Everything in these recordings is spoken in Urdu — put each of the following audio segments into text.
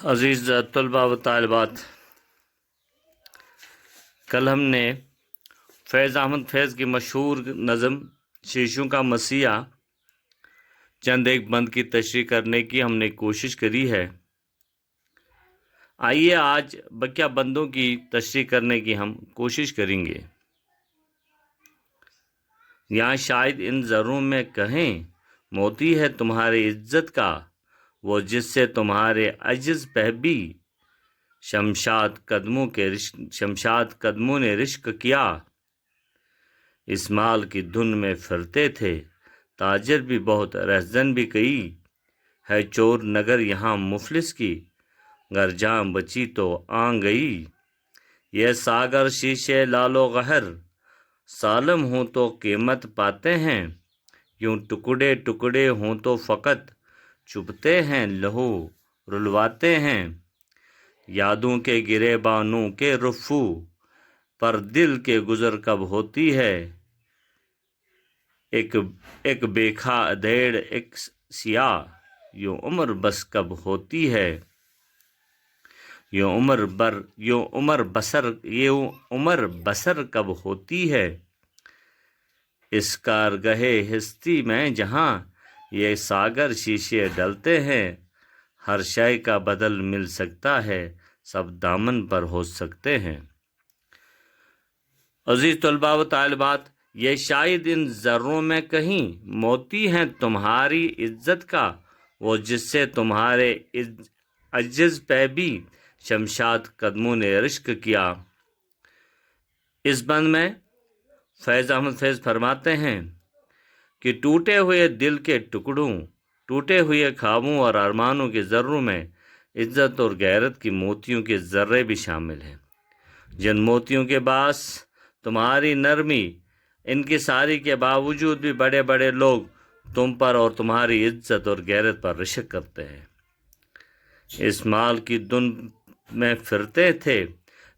عزیز طلباء و طالبات، کل ہم نے فیض احمد فیض کی مشہور نظم شیشوں کا مسیحا چند ایک بند کی تشریح کرنے کی ہم نے کوشش کری ہے۔ آئیے آج بقیہ بندوں کی تشریح کرنے کی ہم کوشش کریں گے۔ یہاں شاید ان زروں میں کہیں موتی ہے تمہاری عزت کا، وہ جس سے تمہارے عجز پہ بھی شمشاد قدموں نے رشک کیا۔ اس مال کی دھن میں پھرتے تھے تاجر بھی بہت، رہزن بھی کئی، ہے چور نگر یہاں مفلس کی، گر جاں بچی تو آن گئی۔ یہ ساگر شیشے لال و قہر، سالم ہوں تو قیمت پاتے ہیں، یوں ٹکڑے ٹکڑے ہوں تو فقط چبھتے ہیں، لہو رلواتے ہیں۔ یادوں کے گرے بانوں کے رفو پر دل کے گزر کب ہوتی ہے، ایک بیکھا ادھیڑ ایک سیاہ، یوں عمر بس کب ہوتی ہے، یوں عمر بسر کب ہوتی ہے۔ اس کارگہے ہستی میں جہاں یہ ساگر شیشے ڈلتے ہیں، ہر شے کا بدل مل سکتا ہے، سب دامن پر ہو سکتے ہیں۔ عزیز طلباء و طالبات، یہ شاید ان ذروں میں کہیں موتی ہے تمہاری عزت کا، وہ جس سے تمہارے عجز پہ بھی شمشاد قدموں نے رشک کیا۔ اس بند میں فیض احمد فیض فرماتے ہیں کہ ٹوٹے ہوئے دل کے ٹکڑوں، ٹوٹے ہوئے خوابوں اور ارمانوں کے ذروں میں عزت اور غیرت کی موتیوں کے ذرے بھی شامل ہیں، جن موتیوں کے باعث تمہاری نرمی، ان کی ساری کے باوجود بھی بڑے بڑے لوگ تم پر اور تمہاری عزت اور غیرت پر رشک کرتے ہیں۔ اس مال کی دھن میں پھرتے تھے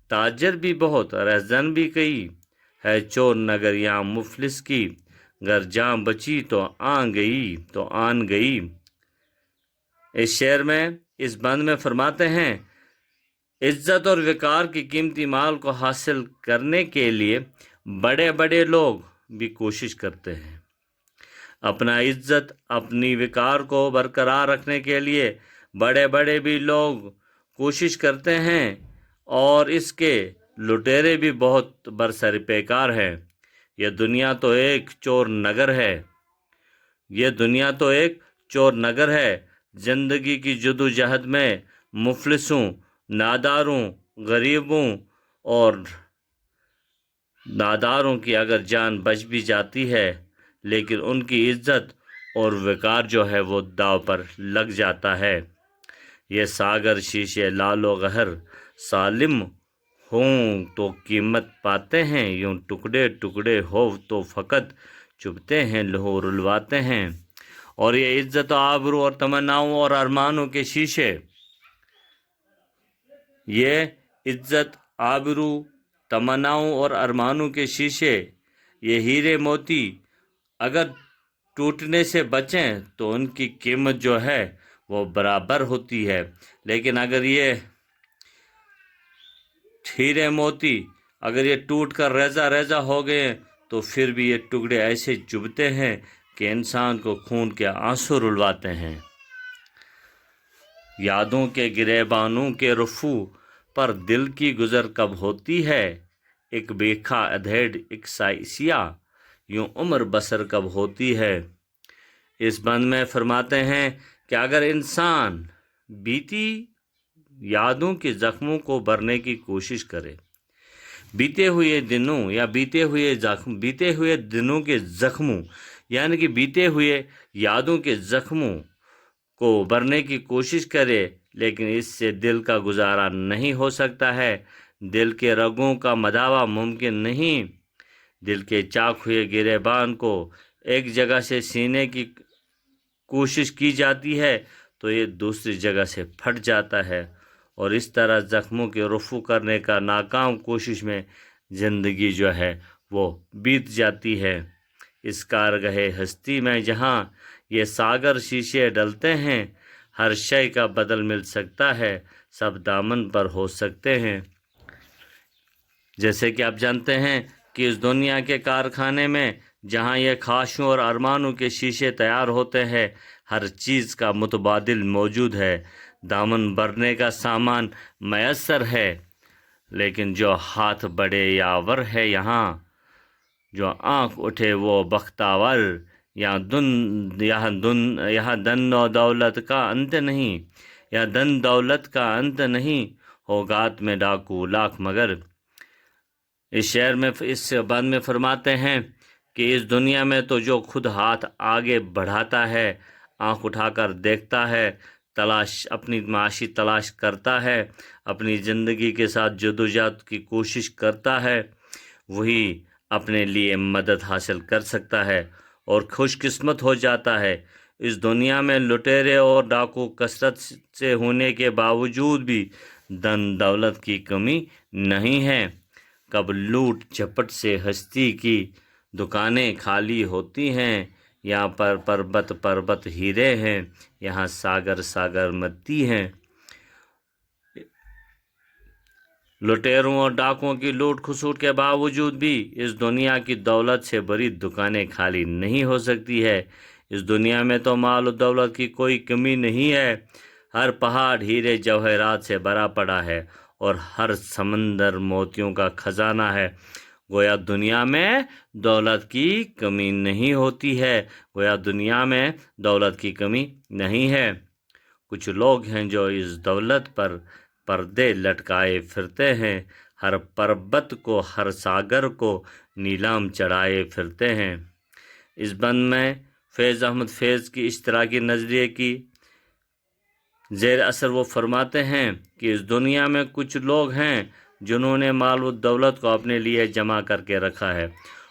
تاجر بھی بہت، رہزن بھی کئی، ہے چور نگر یہاں مفلس کی، گر جاں بچی تو آن گئی۔ اس شعر میں، اس بند میں فرماتے ہیں، عزت اور وقار کی قیمتی مال کو حاصل کرنے کے لیے بڑے بڑے لوگ بھی کوشش کرتے ہیں۔ اپنا عزت، اپنی وقار کو برقرار رکھنے کے لیے بڑے بڑے بھی لوگ کوشش کرتے ہیں، اور اس کے لٹیرے بھی بہت برسر پیکار ہیں۔ یہ دنیا تو ایک چور نگر ہے، زندگی کی جدوجہد میں مفلسوں، ناداروں، غریبوں اور ناداروں کی اگر جان بچ بھی جاتی ہے، لیکن ان کی عزت اور وقار جو ہے وہ داؤ پر لگ جاتا ہے۔ یہ ساگر شیشے لال و قہر، سالم ہوں تو قیمت پاتے ہیں، یوں ٹکڑے ٹکڑے ہو تو فقط چبھتے ہیں، لہو رلواتے ہیں۔ اور یہ عزت و آبرو اور تمناؤں اور ارمانوں کے شیشے، یہ عزت، آبرو، تمناؤں اور ارمانوں کے شیشے، یہ ہیرے موتی اگر ٹوٹنے سے بچیں تو ان کی قیمت جو ہے وہ برابر ہوتی ہے، لیکن اگر یہ ہیرے موتی اگر یہ ٹوٹ کر ریزہ ریزہ ہو گئے تو پھر بھی یہ ٹکڑے ایسے چبھتے ہیں کہ انسان کو خون کے آنسو رلواتے ہیں۔ یادوں کے گریبانوں کے رفو پر دل کی گزر کب ہوتی ہے، ایک بیکھا ادھیڑ ایک سیاہ، یوں عمر بسر کب ہوتی ہے۔ اس بند میں فرماتے ہیں کہ اگر انسان بیتی یادوں کے زخموں کو بھرنے کی کوشش کرے، بیتے ہوئے دنوں کے زخموں یعنی کہ بیتے ہوئے یادوں کے زخموں کو بھرنے کی کوشش کرے، لیکن اس سے دل کا گزارا نہیں ہو سکتا ہے، دل کے رگوں کا مداوع ممکن نہیں۔ دل کے چاک ہوئے گریبان کو ایک جگہ سے سینے کی کوشش کی جاتی ہے تو یہ دوسری جگہ سے پھٹ جاتا ہے، اور اس طرح زخموں کے رفو کرنے کا ناکام کوشش میں زندگی جو ہے وہ بیت جاتی ہے۔ اس کارگہے ہستی میں جہاں یہ ساگر شیشے ڈلتے ہیں، ہر شے کا بدل مل سکتا ہے، سب دامن پر ہو سکتے ہیں۔ جیسے کہ آپ جانتے ہیں کہ اس دنیا کے کارخانے میں جہاں یہ خواہشوں اور ارمانوں کے شیشے تیار ہوتے ہیں، ہر چیز کا متبادل موجود ہے، دامن بھرنے کا سامان میسر ہے، لیکن جو ہاتھ بڑے یاور ہے یہاں، جو آنکھ اٹھے وہ بختاور، یہاں دن و دولت کا انت نہیں، یا دن دولت کا انت نہیں، ہوگات میں ڈاکو لاکھ مگر۔ اس شعر میں اس بند میں فرماتے ہیں کہ اس دنیا میں تو جو خود ہاتھ آگے بڑھاتا ہے، آنکھ اٹھا کر دیکھتا ہے، اپنی معاشی تلاش کرتا ہے، اپنی زندگی کے ساتھ جدوجہد کی کوشش کرتا ہے، وہی اپنے لیے مدد حاصل کر سکتا ہے اور خوش قسمت ہو جاتا ہے۔ اس دنیا میں لٹیرے اور ڈاکو کثرت سے ہونے کے باوجود بھی دن دولت کی کمی نہیں ہے۔ کب لوٹ جھپٹ سے ہستی کی دکانیں خالی ہوتی ہیں، یہاں پر پربت پربت ہیرے ہیں، یہاں ساگر ساگر متی ہیں۔ لٹیروں اور ڈاکوں کی لوٹ کھسوٹ کے باوجود بھی اس دنیا کی دولت سے بھری دکانیں خالی نہیں ہو سکتی ہے۔ اس دنیا میں تو مال و دولت کی کوئی کمی نہیں ہے، ہر پہاڑ ہیرے جواہرات سے بھرا پڑا ہے اور ہر سمندر موتیوں کا خزانہ ہے۔ گویا دنیا میں دولت کی کمی نہیں ہوتی ہے، گویا دنیا میں دولت کی کمی نہیں ہے۔ کچھ لوگ ہیں جو اس دولت پر پردے لٹکائے پھرتے ہیں، ہر پربت کو، ہر ساگر کو نیلام چڑھائے پھرتے ہیں۔ اس بند میں فیض احمد فیض کی اشتراکی نظریے کی زیر اثر وہ فرماتے ہیں کہ اس دنیا میں کچھ لوگ ہیں جنہوں نے مال و دولت کو اپنے لیے جمع کر کے رکھا ہے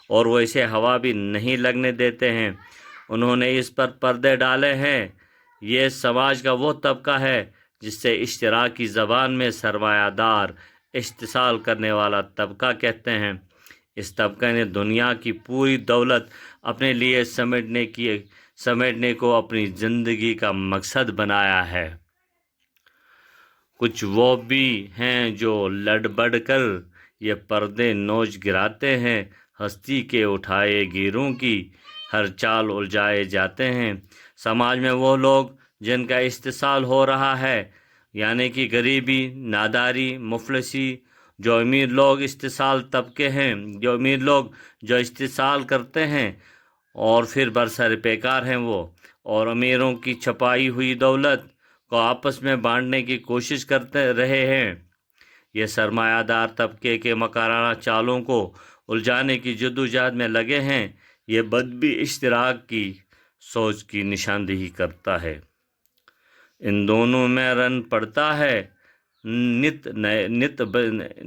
اور وہ اسے ہوا بھی نہیں لگنے دیتے ہیں، انہوں نے اس پر پردے ڈالے ہیں۔ یہ سماج کا وہ طبقہ ہے جس سے اشتراکی زبان میں سرمایہ دار، استحصال کرنے والا طبقہ کہتے ہیں۔ اس طبقے نے دنیا کی پوری دولت اپنے لیے سمیٹنے کو اپنی زندگی کا مقصد بنایا ہے۔ کچھ وہ بھی ہیں جو لڑ بڑھ کر یہ پردے نوچ گراتے ہیں، ہستی کے اٹھائے گیروں کی ہر چال الجھائے جاتے ہیں۔ سماج میں وہ لوگ جن کا استحصال ہو رہا ہے، یعنی کہ غریبی، ناداری، مفلسی، جو امیر لوگ استحصال طبقے ہیں، جو امیر لوگ جو استحصال کرتے ہیں اور پھر برسر پیکار ہیں وہ، اور امیروں کی چھپائی ہوئی دولت کو آپس میں بانٹنے کی کوشش کرتے رہے ہیں۔ یہ سرمایہ دار طبقے کے مکرانہ چالوں کو الجھانے کی جدوجہد میں لگے ہیں۔ یہ بدبی اشتراک کی سوچ کی نشاندہی کرتا ہے۔ ان دونوں میں رن پڑتا ہے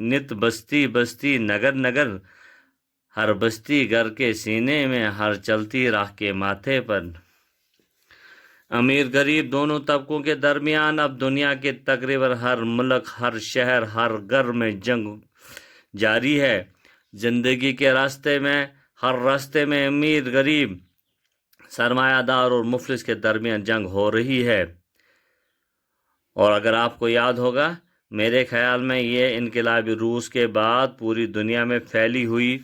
نت بستی بستی نگر نگر، ہر بستی گھر کے سینے میں، ہر چلتی راہ کے ماتھے پر۔ امیر غریب دونوں طبقوں کے درمیان اب دنیا کے تقریباً ہر ملک، ہر شہر، ہر گھر میں جنگ جاری ہے۔ زندگی کے راستے میں، ہر راستے میں امیر غریب، سرمایہ دار اور مفلس کے درمیان جنگ ہو رہی ہے۔ اور اگر آپ کو یاد ہوگا، میرے خیال میں یہ انقلابی روس کے بعد پوری دنیا میں پھیلی ہوئی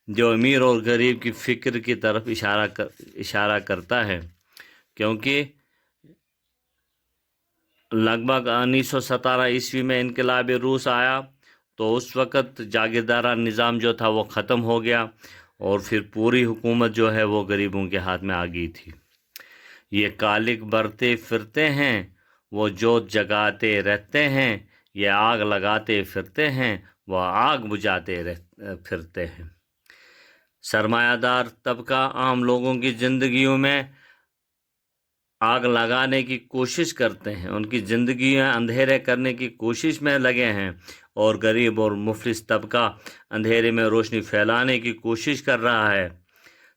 جو امیر اور غریب کی فکر کی طرف اشارہ کرتا ہے، کیونکہ لگ بھگ 1917 عیسوی میں انقلابی روس آیا تو اس وقت جاگیردارانہ نظام جو تھا وہ ختم ہو گیا اور پھر پوری حکومت جو ہے وہ غریبوں کے ہاتھ میں آ گئی تھی۔ یہ کالک برتے پھرتے ہیں، وہ جوت جگاتے رہتے ہیں، یہ آگ لگاتے پھرتے ہیں، وہ آگ بجھاتے پھرتے ہیں۔ سرمایہ دار طبقہ عام لوگوں کی زندگیوں میں آگ لگانے کی کوشش کرتے ہیں، ان کی زندگیاں اندھیرے کرنے کی کوشش میں لگے ہیں، اور غریب اور مفلس طبقہ اندھیرے میں روشنی پھیلانے کی کوشش کر رہا ہے۔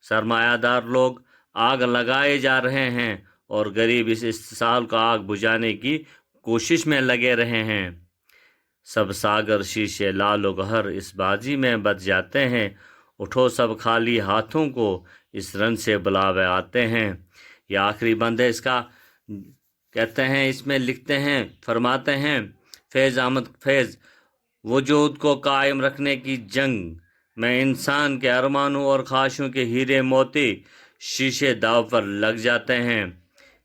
سرمایہ دار لوگ آگ لگائے جا رہے ہیں اور غریب اس استحصال کو آگ بجھانے کی کوشش میں لگے رہے ہیں۔ سب ساگر شیشے لال و گہر اس بازی میں بچ جاتے ہیں، اٹھو سب خالی ہاتھوں کو اس رن سے بلاوے آتے ہیں۔ یہ آخری بند ہے اس کا، کہتے ہیں اس میں لکھتے ہیں فرماتے ہیں فیض احمد فیض، وجود کو قائم رکھنے کی جنگ میں انسان کے ارمانوں اور خواہشوں کے ہیرے موتی شیشے داو پر لگ جاتے ہیں۔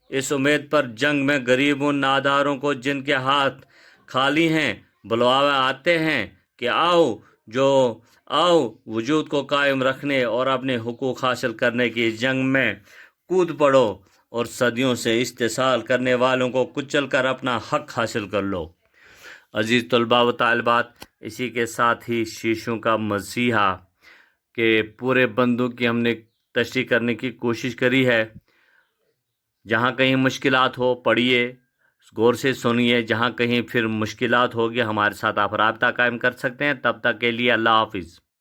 اس امید پر جنگ میں غریبوں ناداروں کو جن کے ہاتھ خالی ہیں بلاوے آتے ہیں کہ آؤ وجود کو قائم رکھنے اور اپنے حقوق حاصل کرنے کی جنگ میں کود پڑو اور صدیوں سے استحصال کرنے والوں کو کچل کر اپنا حق حاصل کر لو۔ عزیز طلباء و طالبات، اسی کے ساتھ ہی شیشوں کا مسیحا کے پورے بندوں کی ہم نے تشریح کرنے کی کوشش کری ہے۔ جہاں کہیں مشکلات ہو پڑھیے، غور سے سنیے، جہاں کہیں پھر مشکلات ہوگی ہمارے ساتھ آپ رابطہ قائم کر سکتے ہیں۔ تب تک کے لیے اللہ حافظ۔